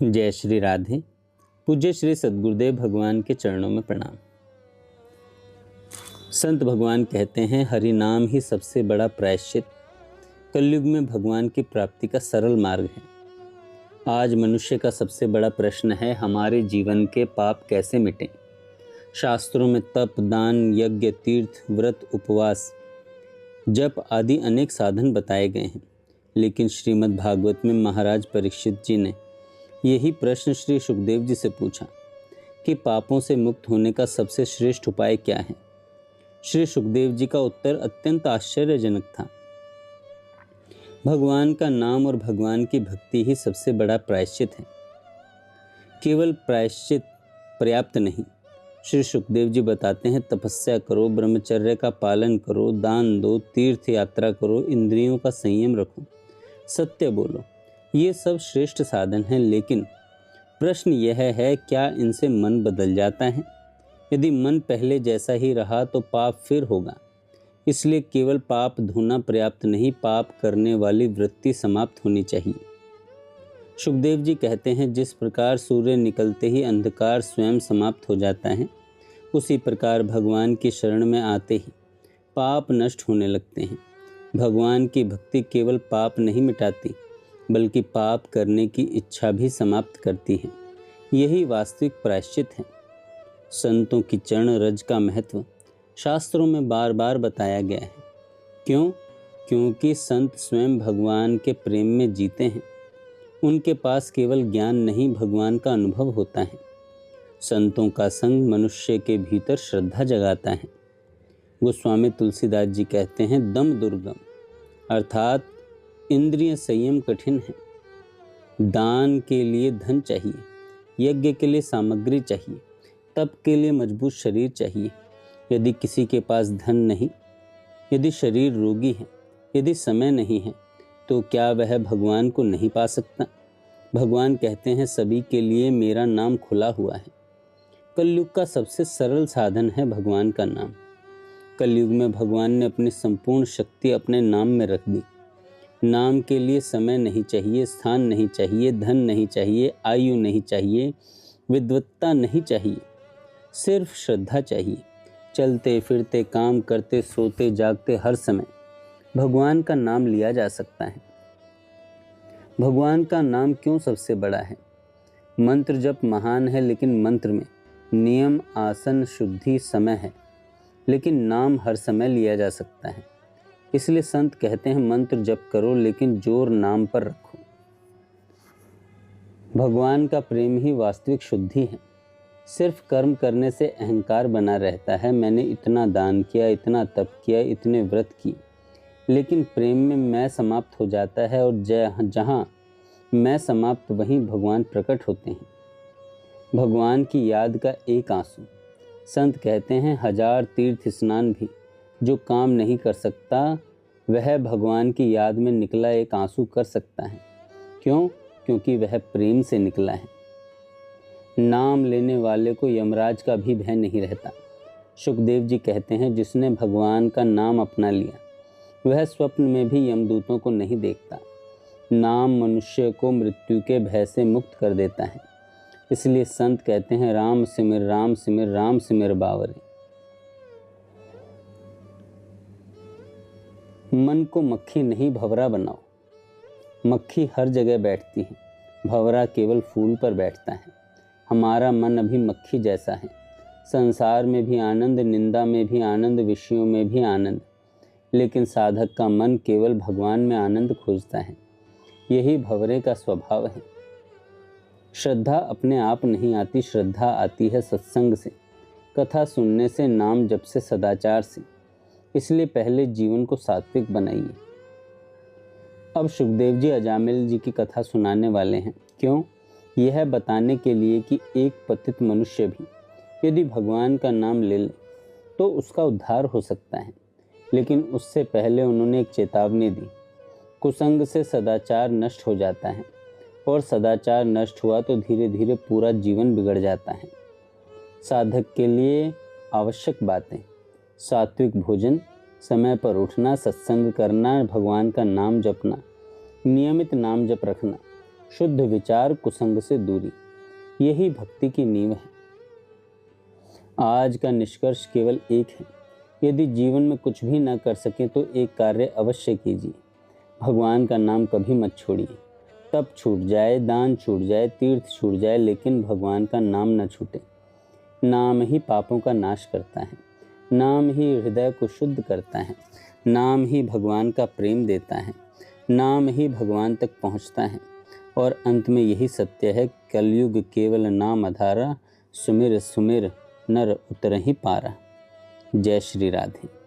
जय श्री राधे। पूज्य श्री सद्गुरुदेव भगवान के चरणों में प्रणाम। संत भगवान कहते हैं, हरि नाम ही सबसे बड़ा प्रायश्चित, कलयुग में भगवान की प्राप्ति का सरल मार्ग है। आज मनुष्य का सबसे बड़ा प्रश्न है, हमारे जीवन के पाप कैसे मिटें। शास्त्रों में तप, दान, यज्ञ, तीर्थ, व्रत, उपवास, जप आदि अनेक साधन बताए गए हैं, लेकिन श्रीमद् भागवत में महाराज परीक्षित जी ने यही प्रश्न श्री सुखदेव जी से पूछा कि पापों से मुक्त होने का सबसे श्रेष्ठ उपाय क्या है। श्री सुखदेव जी का उत्तर अत्यंत आश्चर्यजनक था। भगवान का नाम और भगवान की भक्ति ही सबसे बड़ा प्रायश्चित है। केवल प्रायश्चित पर्याप्त नहीं। श्री सुखदेव जी बताते हैं, तपस्या करो, ब्रह्मचर्य का पालन करो, दान दो, तीर्थ यात्रा करो, इंद्रियों का संयम रखो, सत्य बोलो, ये सब श्रेष्ठ साधन हैं। लेकिन प्रश्न यह है, क्या इनसे मन बदल जाता है? यदि मन पहले जैसा ही रहा तो पाप फिर होगा। इसलिए केवल पाप धोना पर्याप्त नहीं, पाप करने वाली वृत्ति समाप्त होनी चाहिए। सुखदेव जी कहते हैं, जिस प्रकार सूर्य निकलते ही अंधकार स्वयं समाप्त हो जाता है, उसी प्रकार भगवान की शरण में आते ही पाप नष्ट होने लगते हैं। भगवान की भक्ति केवल पाप नहीं मिटाती, बल्कि पाप करने की इच्छा भी समाप्त करती है। यही वास्तविक प्रायश्चित है। संतों की चरण रज का महत्व शास्त्रों में बार बार बताया गया है। क्यों? क्योंकि संत स्वयं भगवान के प्रेम में जीते हैं। उनके पास केवल ज्ञान नहीं, भगवान का अनुभव होता है। संतों का संग मनुष्य के भीतर श्रद्धा जगाता है। गोस्वामी तुलसीदास जी कहते हैं, दम दुर्गम, अर्थात इंद्रिय संयम कठिन है। दान के लिए धन चाहिए, यज्ञ के लिए सामग्री चाहिए, तप के लिए मजबूत शरीर चाहिए। यदि किसी के पास धन नहीं, यदि शरीर रोगी है, यदि समय नहीं है, तो क्या वह भगवान को नहीं पा सकता? भगवान कहते हैं, सभी के लिए मेरा नाम खुला हुआ है। कलयुग का सबसे सरल साधन है भगवान का नाम। कलयुग में भगवान ने अपनी संपूर्ण शक्ति अपने नाम में रख दी। नाम के लिए समय नहीं चाहिए, स्थान नहीं चाहिए, धन नहीं चाहिए, आयु नहीं चाहिए, विद्वत्ता नहीं चाहिए, सिर्फ श्रद्धा चाहिए। चलते फिरते, काम करते, सोते जागते, हर समय भगवान का नाम लिया जा सकता है। भगवान का नाम क्यों सबसे बड़ा है? मंत्र जप महान है, लेकिन मंत्र में नियम, आसन, शुद्धि, समय है, लेकिन नाम हर समय लिया जा सकता है। इसलिए संत कहते हैं, मंत्र जप करो, लेकिन जोर नाम पर रखो। भगवान का प्रेम ही वास्तविक शुद्धि है। सिर्फ कर्म करने से अहंकार बना रहता है। मैंने इतना दान किया, इतना तप किया, इतने व्रत किए, लेकिन प्रेम में मैं समाप्त हो जाता है, और जहाँ मैं समाप्त वहीं भगवान प्रकट होते हैं। भगवान की याद का एक आंसू। संत कहते हैं, 1000 तीर्थ स्नान भी जो काम नहीं कर सकता, वह भगवान की याद में निकला एक आंसू कर सकता है। क्यों? क्योंकि वह प्रेम से निकला है। नाम लेने वाले को यमराज का भी भय नहीं रहता। सुखदेव जी कहते हैं, जिसने भगवान का नाम अपना लिया, वह स्वप्न में भी यमदूतों को नहीं देखता। नाम मनुष्य को मृत्यु के भय से मुक्त कर देता है। इसलिए संत कहते हैं, राम सिमर राम सिमर, राम सिमर बावरे। मन को मक्खी नहीं भंवरा बनाओ। मक्खी हर जगह बैठती है, भंवरा केवल फूल पर बैठता है। हमारा मन अभी मक्खी जैसा है। संसार में भी आनंद, निंदा में भी आनंद, विषयों में भी आनंद, लेकिन साधक का मन केवल भगवान में आनंद खोजता है। यही भंवरे का स्वभाव है। श्रद्धा अपने आप नहीं आती, श्रद्धा आती है सत्संग से, कथा सुनने से, नाम जप से, सदाचार से। इसलिए पहले जीवन को सात्विक बनाइए। अब सुखदेव जी अजामिल जी की कथा सुनाने वाले हैं। क्यों? यह बताने के लिए कि एक पतित मनुष्य भी यदि भगवान का नाम ले ले तो उसका उद्धार हो सकता है। लेकिन उससे पहले उन्होंने एक चेतावनी दी। कुसंग से सदाचार नष्ट हो जाता है, और सदाचार नष्ट हुआ तो धीरे धीरे पूरा जीवन बिगड़ जाता है। साधक के लिए आवश्यक बातें: सात्विक भोजन, समय पर उठना, सत्संग करना, भगवान का नाम जपना, नियमित नाम जप रखना, शुद्ध विचार, कुसंग से दूरी, यही भक्ति की नींव है। आज का निष्कर्ष केवल एक है, यदि जीवन में कुछ भी न कर सके तो एक कार्य अवश्य कीजिए, भगवान का नाम कभी मत छोड़िए। तप छूट जाए, दान छूट जाए, तीर्थ छूट जाए, लेकिन भगवान का नाम न छूटे। नाम ही पापों का नाश करता है, नाम ही हृदय को शुद्ध करता है, नाम ही भगवान का प्रेम देता है, नाम ही भगवान तक पहुंचता है। और अंत में यही सत्य है, कलयुग केवल नाम आधारा, सुमिर सुमिर नर उतरहि पारा। जय श्री राधे।